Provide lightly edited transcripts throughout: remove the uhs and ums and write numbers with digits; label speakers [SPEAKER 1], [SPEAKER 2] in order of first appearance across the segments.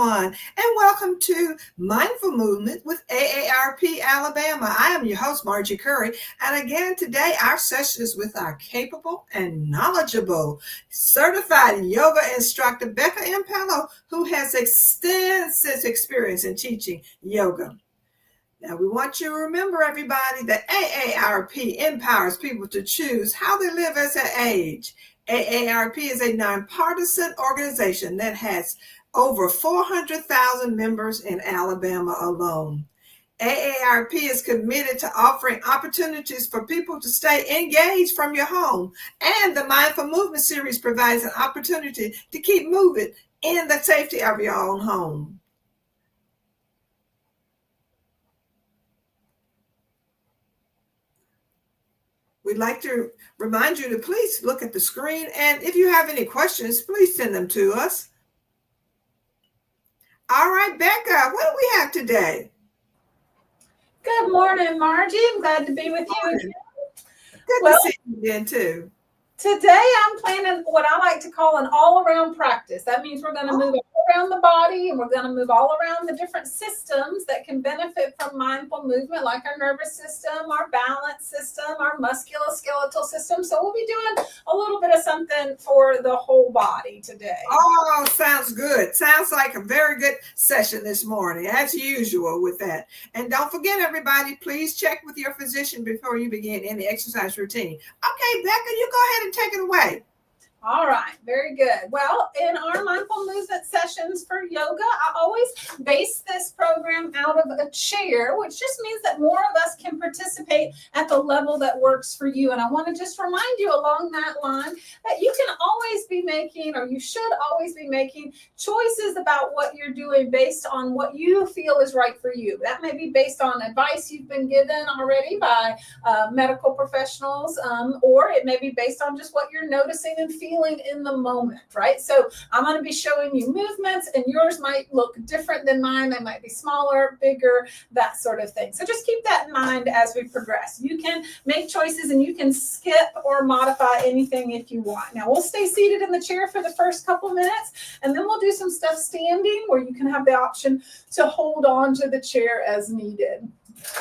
[SPEAKER 1] everyone, and welcome to Mindful Movement with AARP Alabama. I am your host, Margie Curry, and again today our session is with our capable and knowledgeable certified yoga instructor, Becca Impello, who has extensive experience in teaching yoga. Now, we want you to remember, everybody, that AARP empowers people to choose how they live as they age. AARP is a nonpartisan organization that has over 400,000 members in Alabama alone. AARP is committed to offering opportunities for people to stay engaged from your home, and the Mindful Movement series provides an opportunity to keep moving in the safety of your own home. We'd like to remind you to please look at the screen, and if you have any questions, please send them to us. All right, Becca, what do we have today?
[SPEAKER 2] Good morning, Margie. I'm glad to be with you again.
[SPEAKER 1] Good to see you again, too.
[SPEAKER 2] Today, I'm planning what I like to call an all-around practice. That means we're going to move all around the body, and we're going to move all around the different systems that can benefit from mindful movement, like our nervous system, our balance system, our musculoskeletal system. So we'll be doing a little bit of something for the whole body today.
[SPEAKER 1] Oh, sounds good. Sounds like a very good session this morning, as usual with that. And don't forget, everybody, please check with your physician before you begin any exercise routine. Okay, Becca, you go ahead and take it away.
[SPEAKER 2] All right, very good. Well, in our mindful movement sessions for yoga, I always base this program out of a chair, which just means that more of us can participate at the level that works for you. And I want to just remind you along that line that you can always be making, or you should always be making, choices about what you're doing based on what you feel is right for you. That may be based on advice you've been given already by medical professionals, or it may be based on just what you're noticing and feeling in the moment, right? So I'm going to be showing you movements, and yours might look different than mine. They might be smaller, bigger, that sort of thing. So just keep that in mind as we progress. You can make choices, and you can skip or modify anything if you want. Now we'll stay seated in the chair for the first couple minutes, and then we'll do some stuff standing where you can have the option to hold on to the chair as needed.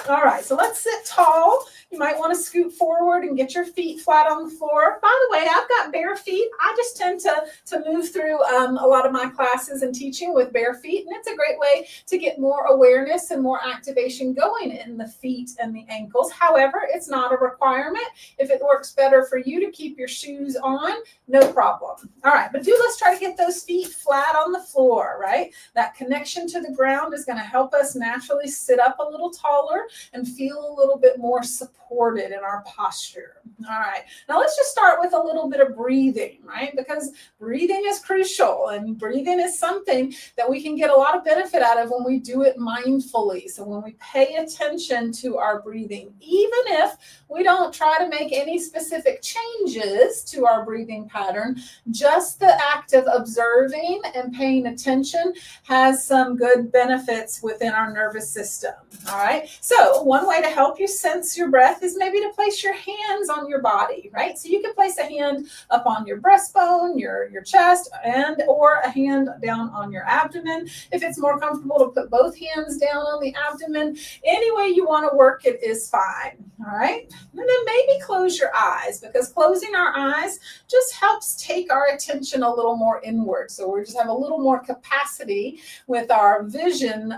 [SPEAKER 2] All right, so let's sit tall. You might want to scoot forward and get your feet flat on the floor. By the way, I've got bare feet. I just tend to move through a lot of my classes and teaching with bare feet, and it's a great way to get more awareness and more activation going in the feet and the ankles. However, it's not a requirement. If it works better for you to keep your shoes on, no problem. All right, but let's try to get those feet flat on the floor, right? That connection to the ground is going to help us naturally sit up a little taller and feel a little bit more supported in our posture. All right, now let's just start with a little bit of breathing, right? Because breathing is crucial, and breathing is something that we can get a lot of benefit out of when we do it mindfully. So when we pay attention to our breathing, even if we don't try to make any specific changes to our breathing pattern, just the act of observing and paying attention has some good benefits within our nervous system. All right, so one way to help you sense your breath is maybe to place your hands on your body, right? So you can place a hand up on your breastbone, your chest, and or a hand down on your abdomen. If it's more comfortable to put both hands down on the abdomen, any way you want to work it is fine. All right, and then maybe close your eyes, because closing our eyes just helps take our attention a little more inward. So we just have a little more capacity with our vision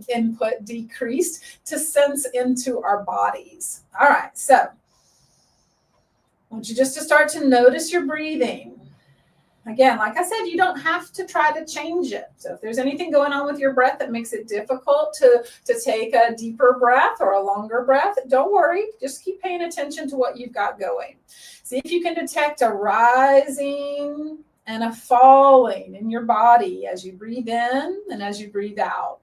[SPEAKER 2] input decreased to sense into our bodies. All right, so I want you just to start to notice your breathing. Again, like I said, you don't have to try to change it. So if there's anything going on with your breath that makes it difficult to take a deeper breath or a longer breath, don't worry. Just keep paying attention to what you've got going. See if you can detect a rising and a falling in your body as you breathe in and as you breathe out.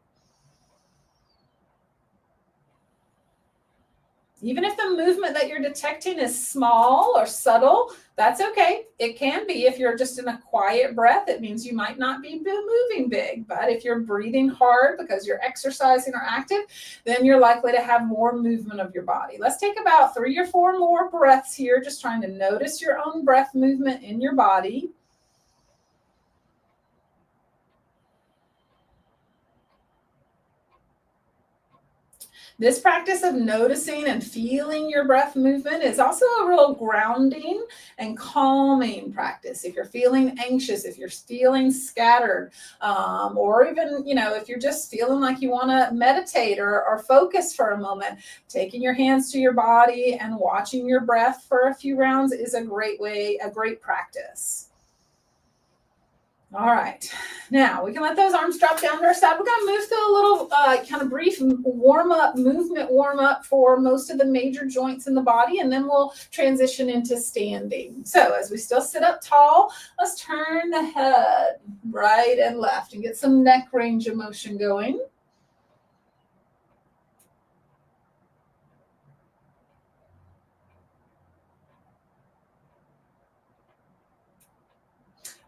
[SPEAKER 2] Even if the movement that you're detecting is small or subtle, that's okay. It can be. If you're just in a quiet breath, it means you might not be moving big. But if you're breathing hard because you're exercising or active, then you're likely to have more movement of your body. Let's take about 3 or 4 more breaths here, just trying to notice your own breath movement in your body. This practice of noticing and feeling your breath movement is also a real grounding and calming practice. If you're feeling anxious, if you're feeling scattered, or even, if you're just feeling like you want to meditate or focus for a moment, taking your hands to your body and watching your breath for a few rounds is a great practice. All right, now we can let those arms drop down to our side. We're going to move through a little kind of brief movement warm up for most of the major joints in the body, and then we'll transition into standing. So as we still sit up tall, let's turn the head right and left and get some neck range of motion going.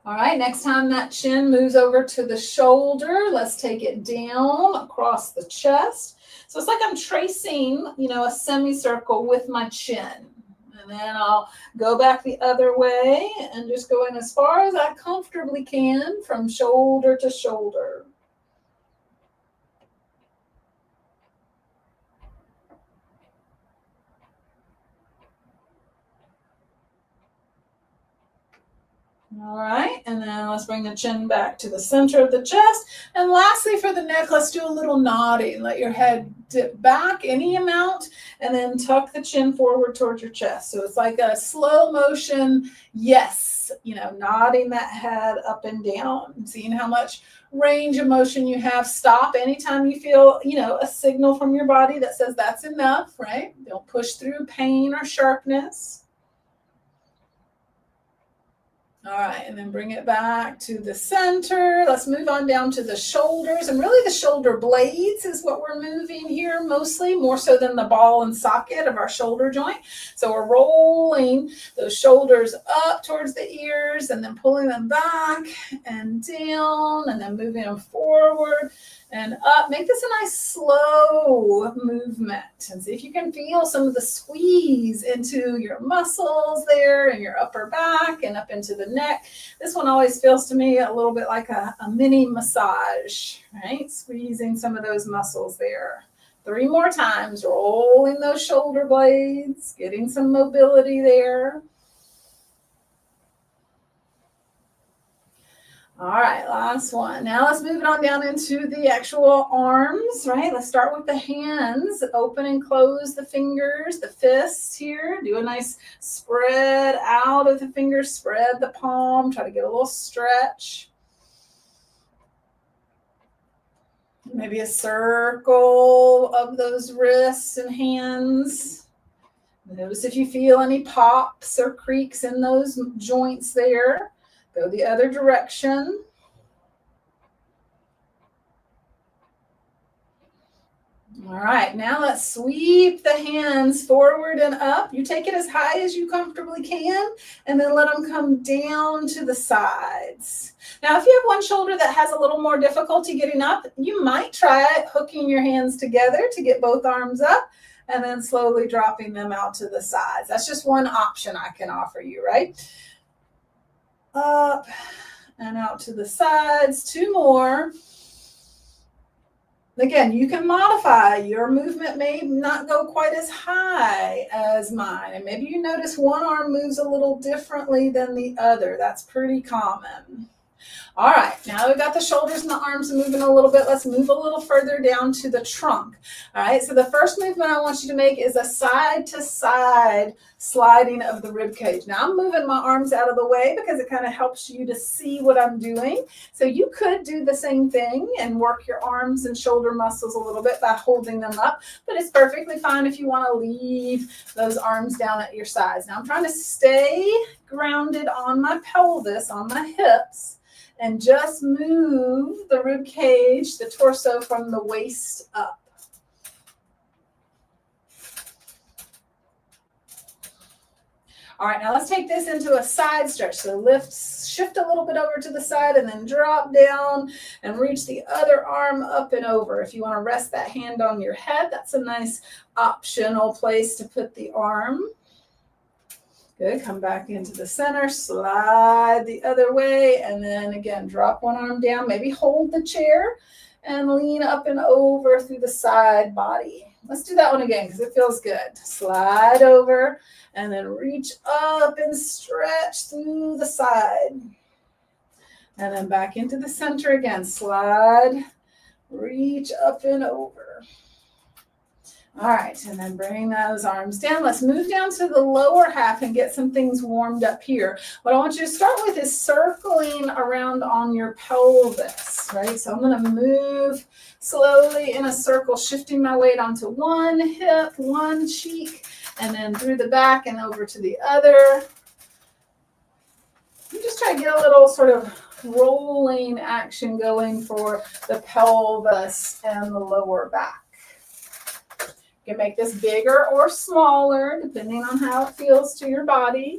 [SPEAKER 2] All right, next time that chin moves over to the shoulder, let's take it down across the chest. So it's like I'm tracing, a semicircle with my chin. And then I'll go back the other way and just go in as far as I comfortably can from shoulder to shoulder. All right, and then let's bring the chin back to the center of the chest. And lastly, for the neck, let's do a little nodding. Let your head dip back any amount, and then tuck the chin forward towards your chest. So it's like a slow motion yes, nodding that head up and down, seeing how much range of motion you have. Stop anytime you feel, a signal from your body that says that's enough, right? Don't push through pain or sharpness. All right, and then bring it back to the center. Let's move on down to the shoulders. And really the shoulder blades is what we're moving here mostly, more so than the ball and socket of our shoulder joint. So we're rolling those shoulders up towards the ears and then pulling them back and down and then moving them forward and up. Make this a nice slow movement and see if you can feel some of the squeeze into your muscles there and your upper back and up into the neck. This one always feels to me a little bit like a mini massage, right? Squeezing some of those muscles there. 3 more times, rolling those shoulder blades, getting some mobility there. All right, last one. Now let's move it on down into the actual arms, right? Let's start with the hands. Open and close the fingers, the fists here. Do a nice spread out of the fingers, spread the palm, try to get a little stretch. Maybe a circle of those wrists and hands. Notice if you feel any pops or creaks in those joints there. Go the other direction. All right, now let's sweep the hands forward and up. You take it as high as you comfortably can, and then let them come down to the sides. Now, if you have one shoulder that has a little more difficulty getting up, you might try hooking your hands together to get both arms up, and then slowly dropping them out to the sides. That's just one option I can offer you, right? Up and out to the sides. 2 more. Again, you can modify. Your movement may not go quite as high as mine. And maybe you notice one arm moves a little differently than the other. That's pretty common. All right, now we've got the shoulders and the arms moving a little bit. Let's move a little further down to the trunk. All right, so the first movement I want you to make is a side-to-side sliding of the rib cage. Now I'm moving my arms out of the way because it kind of helps you to see what I'm doing. So you could do the same thing and work your arms and shoulder muscles a little bit by holding them up, but it's perfectly fine if you want to leave those arms down at your sides. Now I'm trying to stay grounded on my pelvis, on my hips, and just move the rib cage, the torso from the waist up. All right, now let's take this into a side stretch. So shift a little bit over to the side and then drop down and reach the other arm up and over. If you want to rest that hand on your head, that's a nice optional place to put the arm. Good, come back into the center, slide the other way, and then again, drop one arm down, maybe hold the chair and lean up and over through the side body. Let's do that one again because it feels good. Slide over and then reach up and stretch through the side. And then back into the center again. Slide, reach up and over. All right, and then bring those arms down. Let's move down to the lower half and get some things warmed up here. What I want you to start with is circling around on your pelvis, right? So I'm going to move slowly in a circle, shifting my weight onto one hip, one cheek, and then through the back and over to the other. You just try to get a little sort of rolling action going for the pelvis and the lower back. You can make this bigger or smaller, depending on how it feels to your body.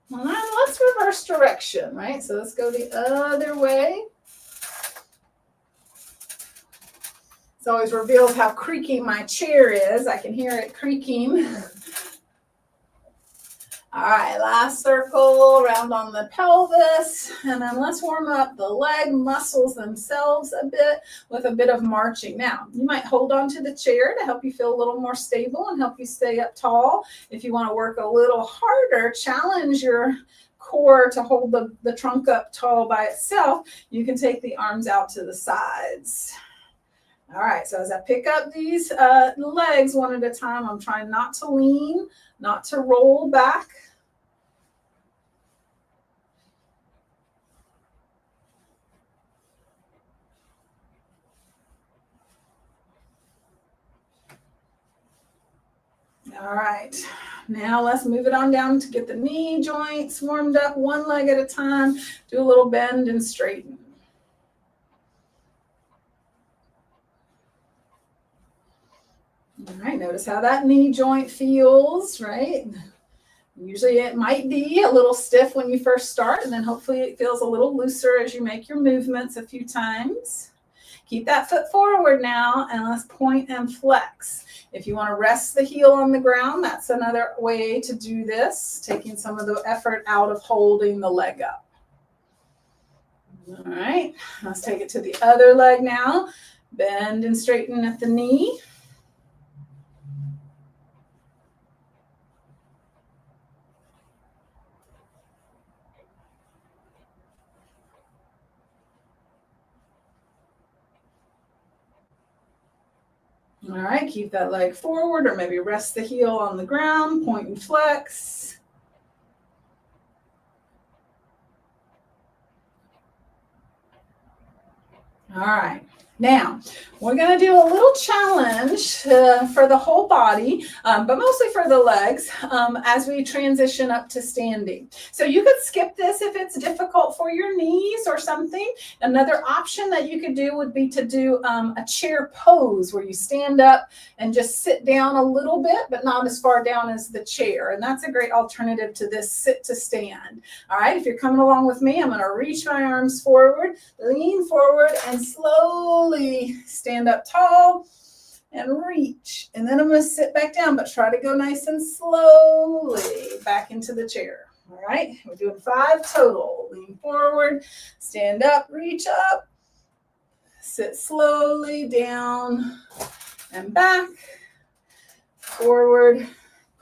[SPEAKER 2] And then let's reverse direction, right? So let's go the other way. This always reveals how creaky my chair is. I can hear it creaking. All right, last circle around on the pelvis, and then let's warm up the leg muscles themselves a bit with a bit of marching. Now, you might hold on to the chair to help you feel a little more stable and help you stay up tall. If you want to work a little harder, challenge your core to hold the trunk up tall by itself, you can take the arms out to the sides. All right, so as I pick up these legs one at a time, I'm trying not to lean, not to roll back. All right, now let's move it on down to get the knee joints warmed up one leg at a time. Do a little bend and straighten. All right, notice how that knee joint feels, right? Usually it might be a little stiff when you first start, and then hopefully it feels a little looser as you make your movements a few times. Keep that foot forward now, and let's point and flex. If you want to rest the heel on the ground, that's another way to do this, taking some of the effort out of holding the leg up. All right, let's take it to the other leg now. Bend and straighten at the knee. All right, keep that leg forward or maybe rest the heel on the ground, point and flex. All right. Now, we're going to do a little challenge for the whole body, but mostly for the legs as we transition up to standing. So you could skip this if it's difficult for your knees or something. Another option that you could do would be to do a chair pose where you stand up and just sit down a little bit, but not as far down as the chair. And that's a great alternative to this sit to stand. All right, if you're coming along with me, I'm going to reach my arms forward, lean forward, and slowly stand up tall and reach. And then I'm going to sit back down, but try to go nice and slowly back into the chair. All right, we're doing 5 total. Lean forward, stand up, reach up, sit slowly down and back, forward,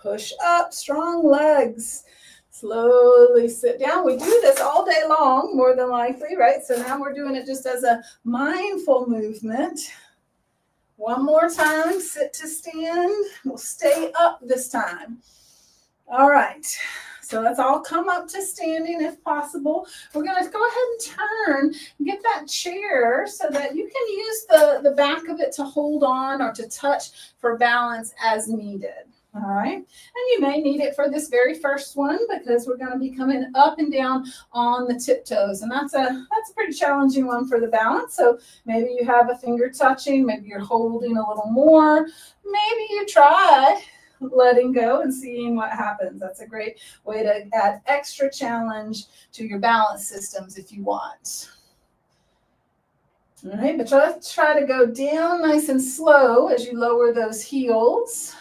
[SPEAKER 2] push up, strong legs. Slowly sit down. We do this all day long, more than likely, right? So now we're doing it just as a mindful movement. One more time, sit to stand. We'll stay up this time. All right, so let's all come up to standing if possible. We're going to go ahead and turn, get that chair so that you can use the back of it to hold on or to touch for balance as needed. All right, and you may need it for this very first one because we're going to be coming up and down on the tiptoes, and that's a pretty challenging one for the balance. So maybe you have a finger touching, maybe you're holding a little more, maybe you try letting go and seeing what happens. That's a great way to add extra challenge to your balance systems if you want. All right, but let's try to go down nice and slow as you lower those heels.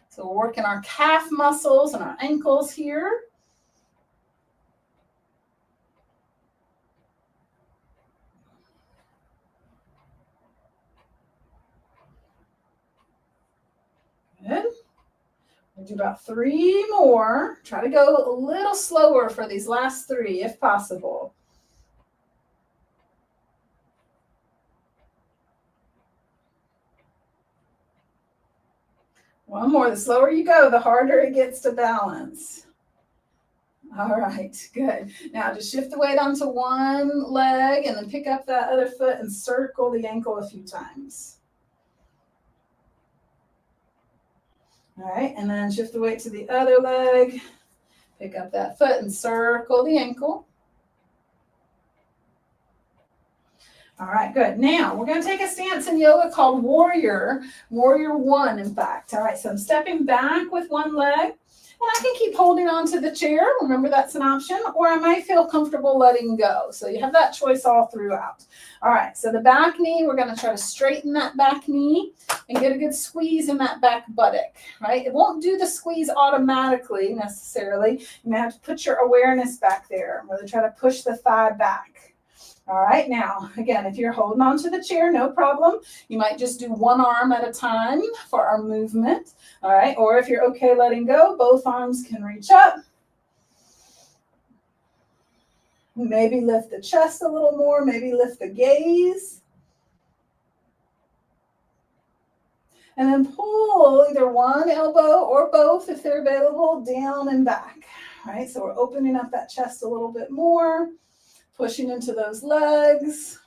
[SPEAKER 2] So we're working our calf muscles and our ankles here. Do about 3 more. Try to go a little slower for these last 3 if possible. One more. The slower you go, the harder it gets to balance. All right, good. Now just shift the weight onto one leg and then pick up that other foot and circle the ankle a few times. All right, and then shift the weight to the other leg. Pick up that foot and circle the ankle. All right, good. Now we're going to take a stance in yoga called warrior 1, in fact. All right, so I'm stepping back with one leg, and I can keep holding on to the chair. Remember, that's an option, or I might feel comfortable letting go. So you have that choice all throughout. All right, so the back knee, we're going to try to straighten that back knee and get a good squeeze in that back buttock, right? It won't do the squeeze automatically necessarily. You may have to put your awareness back there. Really try to push the thigh back. All right, now, again, if you're holding on to the chair, no problem. You might just do one arm at a time for our movement. All right, or if you're okay letting go, both arms can reach up. Maybe lift the chest a little more, maybe lift the gaze. And then pull either one elbow or both, if they're available, down and back. All right, so we're opening up that chest a little bit more. Pushing into those legs.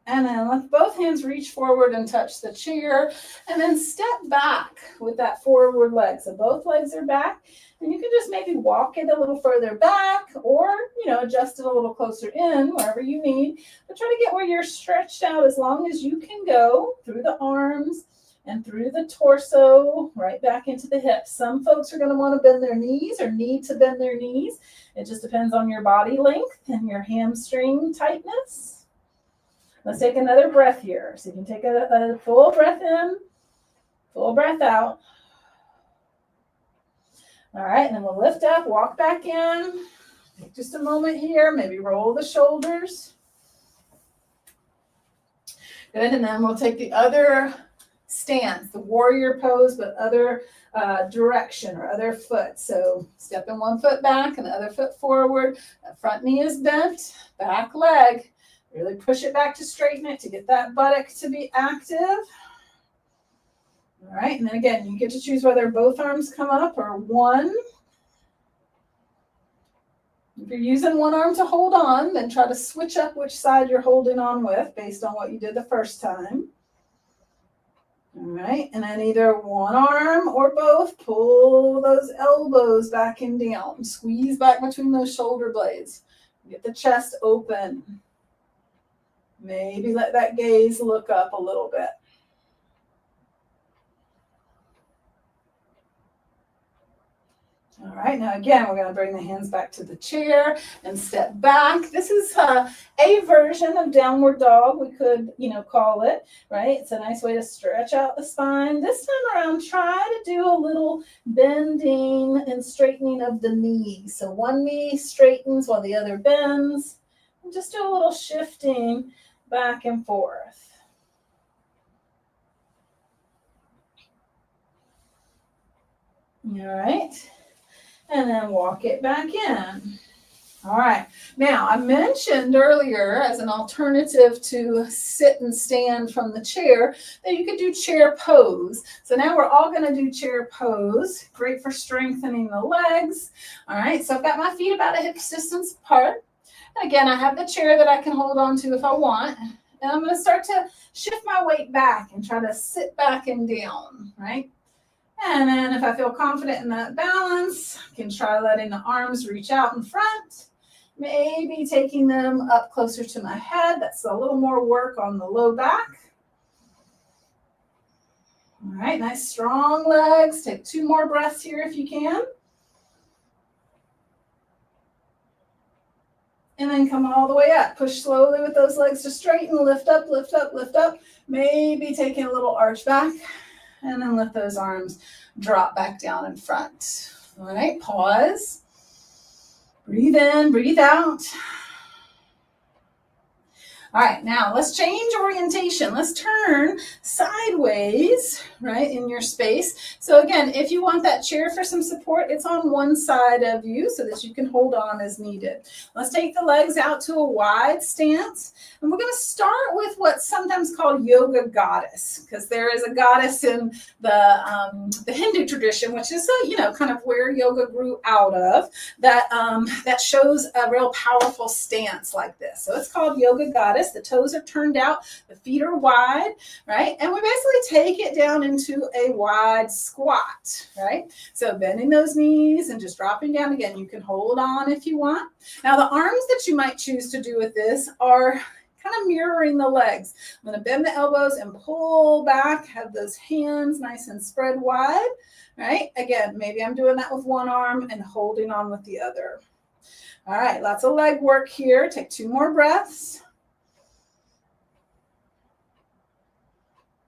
[SPEAKER 2] And then let both hands reach forward and touch the chair. And then step back with that forward leg. So both legs are back. And you can just maybe walk it a little further back or, adjust it a little closer in, wherever you need. But try to get where you're stretched out as long as you can go through the arms and through the torso, right back into the hips. Some folks are going to want to bend their knees or need to bend their knees. It just depends on your body length and your hamstring tightness. Let's take another breath here. So you can take a full breath in, full breath out. All right, and then we'll lift up, walk back in. Take just a moment here, maybe roll the shoulders. Good, and then we'll take the other stance, the warrior pose, but other direction or other foot. So stepping one foot back and the other foot forward. That front knee is bent, back leg. Really push it back to straighten it to get that buttock to be active. All right, and then again, you get to choose whether both arms come up or one. If you're using one arm to hold on, then try to switch up which side you're holding on with based on what you did the first time. All right, and then either one arm or both, pull those elbows back and down. Squeeze back between those shoulder blades. Get the chest open. Maybe let that gaze look up a little bit. All right, now again, we're going to bring the hands back to the chair and step back. This is a version of downward dog, we could, call it, right? It's a nice way to stretch out the spine. This time around, try to do a little bending and straightening of the knees. So one knee straightens while the other bends. And just do a little shifting back and forth. All right. And then walk it back in. All right. Now, I mentioned earlier as an alternative to sit and stand from the chair that you could do chair pose. So now we're all going to do chair pose. Great for strengthening the legs. All right. So I've got my feet about a hip distance apart. And again, I have the chair that I can hold on to if I want. And I'm going to start to shift my weight back and try to sit back and down, right? And then if I feel confident in that balance, I can try letting the arms reach out in front, maybe taking them up closer to my head. That's a little more work on the low back. All right, nice strong legs. Take 2 more breaths here if you can. And then come all the way up. Push slowly with those legs to straighten, lift up, lift up, lift up. Maybe taking a little arch back. And then let those arms drop back down in front. All right, pause. Breathe in, breathe out. All right, now let's change orientation. Let's turn sideways, right, in your space. So again, if you want that chair for some support, it's on one side of you so that you can hold on as needed. Let's take the legs out to a wide stance. And we're going to start with what's sometimes called yoga goddess, because there is a goddess in the Hindu tradition, which is kind of where yoga grew out of, that shows a real powerful stance like this. So it's called yoga goddess. The toes are turned out, the feet are wide, right? And we basically take it down into a wide squat, right? So bending those knees and just dropping down again. You can hold on if you want. Now the arms that you might choose to do with this are kind of mirroring the legs. I'm going to bend the elbows and pull back, have those hands nice and spread wide, right? Again, maybe I'm doing that with one arm and holding on with the other. All right, lots of leg work here. Take 2 more breaths.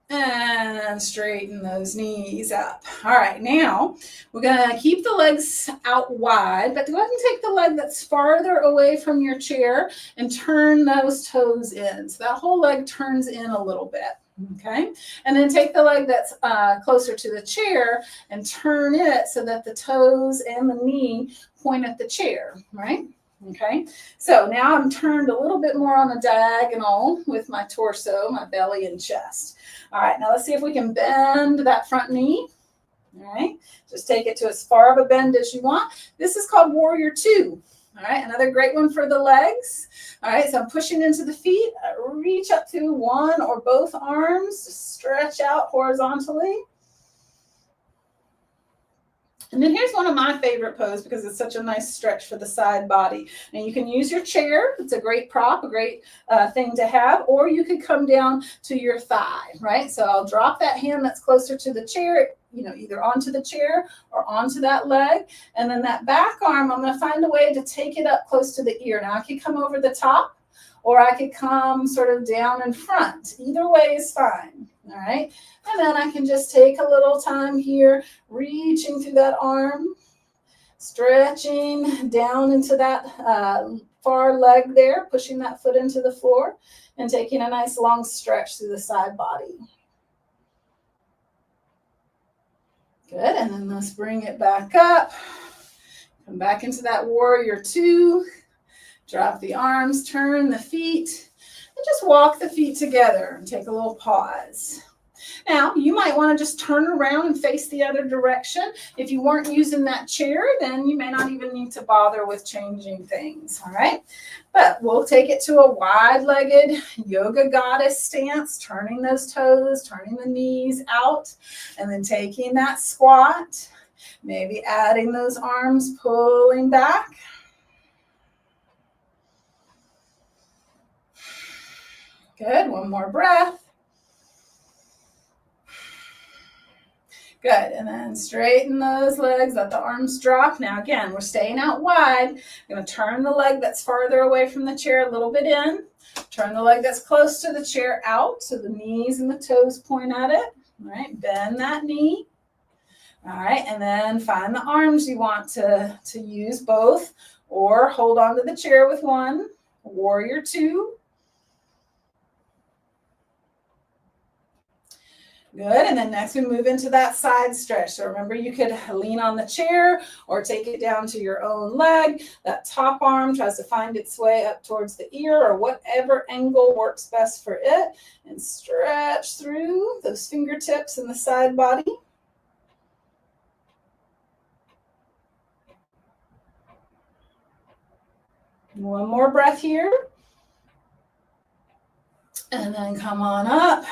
[SPEAKER 2] And straighten those knees up. All right, now we're going to keep the legs out wide, but go ahead and take the leg that's farther away from your chair and turn those toes in. So that whole leg turns in a little bit. Okay, and then take the leg that's closer to the chair and turn it so that the toes and the knee point at the chair, right? Okay, so now I'm turned a little bit more on a diagonal with my torso, my belly and chest. All right, now let's see if we can bend that front knee. All right, just take it to as far of a bend as you want. This is called Warrior 2. All right, another great one for the legs. All right, so I'm pushing into the feet. I reach up to one or both arms, stretch out horizontally. And then here's one of my favorite poses because it's such a nice stretch for the side body. And you can use your chair. It's a great prop, a great thing to have. Or you could come down to your thigh, right? So I'll drop that hand that's closer to the chair, either onto the chair or onto that leg. And then that back arm, I'm going to find a way to take it up close to the ear. Now I could come over the top or I could come sort of down in front. Either way is fine. All right. And then I can just take a little time here, reaching through that arm, stretching down into that far leg there, pushing that foot into the floor and taking a nice long stretch through the side body. Good. And then let's bring it back up. Come back into that Warrior 2. Drop the arms, turn the feet. And just walk the feet together and take a little pause. Now, you might want to just turn around and face the other direction. If you weren't using that chair, then you may not even need to bother with changing things, all right? But we'll take it to a wide-legged yoga goddess stance, turning those toes, turning the knees out, and then taking that squat, maybe adding those arms, pulling back. Good, one more breath. Good, and then straighten those legs, let the arms drop. Now again, we're staying out wide. I'm going to turn the leg that's farther away from the chair a little bit in. Turn the leg that's close to the chair out so the knees and the toes point at it. All right, bend that knee. All right, and then find the arms you want to use both or hold on to the chair with one. Warrior 2. Good, and then next we move into that side stretch. So remember, you could lean on the chair or take it down to your own leg. That top arm tries to find its way up towards the ear or whatever angle works best for it. And stretch through those fingertips and the side body. One more breath here. And then come on up.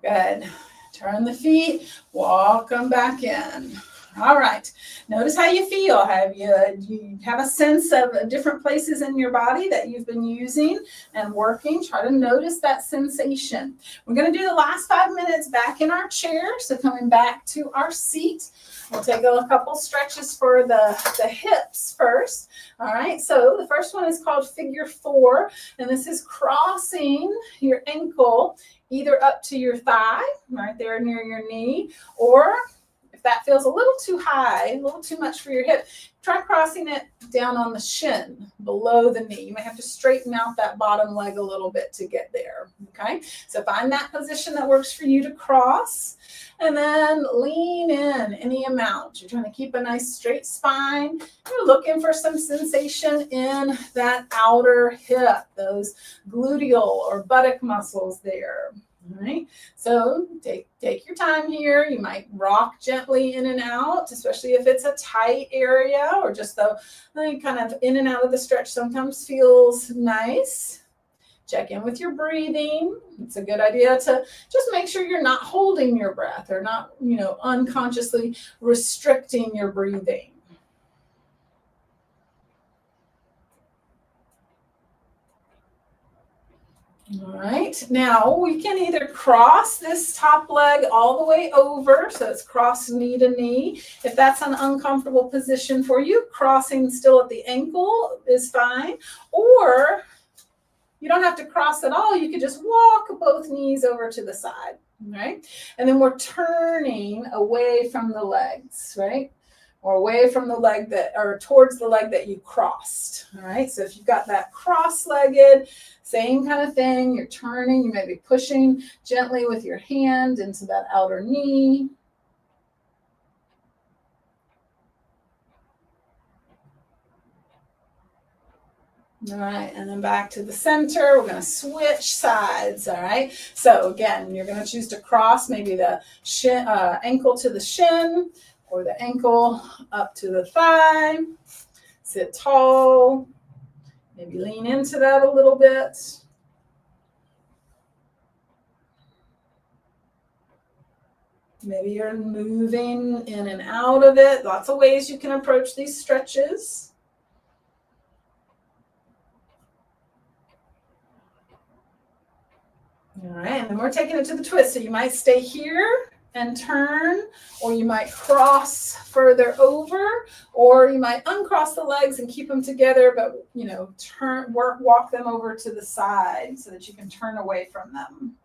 [SPEAKER 2] Good. Turn the feet, walk them back in. All right. Notice how you feel. Do you have a sense of different places in your body that you've been using and working? Try to notice that sensation. We're going to do the last 5 minutes back in our chair. So coming back to our seat, we'll take a couple stretches for the hips first. All right. So the first one is called Figure 4. And this is crossing your ankle either up to your thigh, right there near your knee, or If that feels a little too high, a little too much for your hip, try crossing it down on the shin, below the knee. You might have to straighten out that bottom leg a little bit to get there, okay? So find that position that works for you to cross, and then lean in any amount. You're trying to keep a nice straight spine. You're looking for some sensation in that outer hip, those gluteal or buttock muscles there. All right, so take your time here. You might rock gently in and out, especially if it's a tight area, or just the kind of in and out of the stretch sometimes feels nice. Check in with your breathing. It's a good idea to just make sure you're not holding your breath or not, unconsciously restricting your breathing. All right, now we can either cross this top leg all the way over, so it's cross knee to knee. If that's an uncomfortable position for you, crossing still at the ankle is fine, or you don't have to cross at all. You could just walk both knees over to the side, right? And then we're turning away from the legs, right? Or away from the leg or towards the leg that you crossed, all right? So if you've got that cross-legged, same kind of thing, you're turning, you may be pushing gently with your hand into that outer knee. All right, and then back to the center. We're going to switch sides, all right? So again, you're going to choose to cross maybe the ankle to the shin, or the ankle up to the thigh. Sit tall. Maybe lean into that a little bit. Maybe you're moving in and out of it. Lots of ways you can approach these stretches. All right, and then we're taking it to the twist. So you might stay here and turn, or you might cross further over, or you might uncross the legs and keep them together, but walk them over to the side so that you can turn away from them.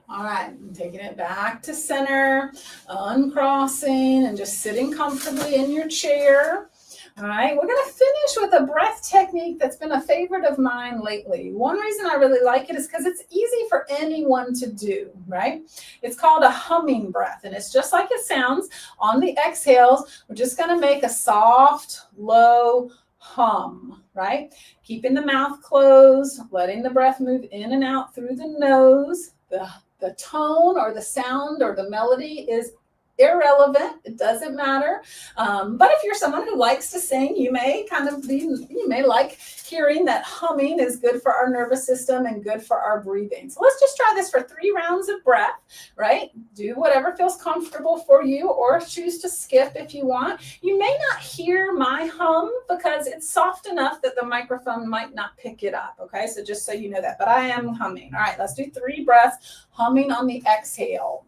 [SPEAKER 2] All right, I'm taking it back to center, uncrossing and just sitting comfortably in your chair. All right, we're going to finish with a breath technique that's been a favorite of mine lately. One reason I really like it is because it's easy for anyone to do, right? It's called a humming breath, and it's just like it sounds. On the exhales, we're just going to make a soft, low hum, right? Keeping the mouth closed, letting the breath move in and out through the nose. The tone or the sound or the melody is irrelevant. It doesn't matter. But if you're someone who likes to sing, you may like hearing that humming is good for our nervous system and good for our breathing. So let's just try this for 3 rounds of breath, right? Do whatever feels comfortable for you, or choose to skip if you want. You may not hear my hum because it's soft enough that the microphone might not pick it up, okay? So just so you know that, but I am humming. All right, let's do 3 breaths, humming on the exhale.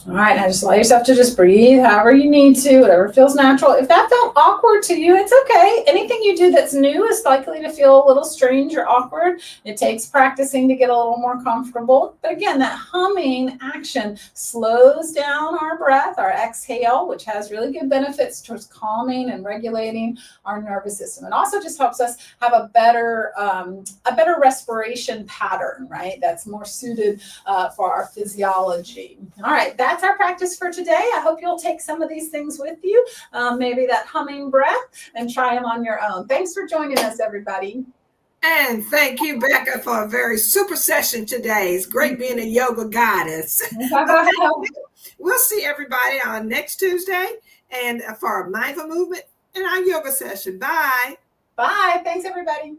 [SPEAKER 2] All right, now just allow yourself to just breathe however you need to, whatever feels natural. If that felt awkward to you, it's okay. Anything you do that's new is likely to feel a little strange or awkward. It takes practicing to get a little more comfortable. But again, that humming action slows down our breath, our exhale, which has really good benefits towards calming and regulating our nervous system. It also just helps us have a better respiration pattern, right? That's more suited for our physiology. All right, that's that's our practice for today. I hope you'll take some of these things with you, maybe that humming breath, and try them on your own. Thanks for joining us, everybody.
[SPEAKER 1] And thank you, Becca, for a very super session today. It's great being a yoga goddess. Okay, we'll see everybody on next Tuesday and for our mindful movement and our yoga session. Bye.
[SPEAKER 2] Bye. Thanks, everybody.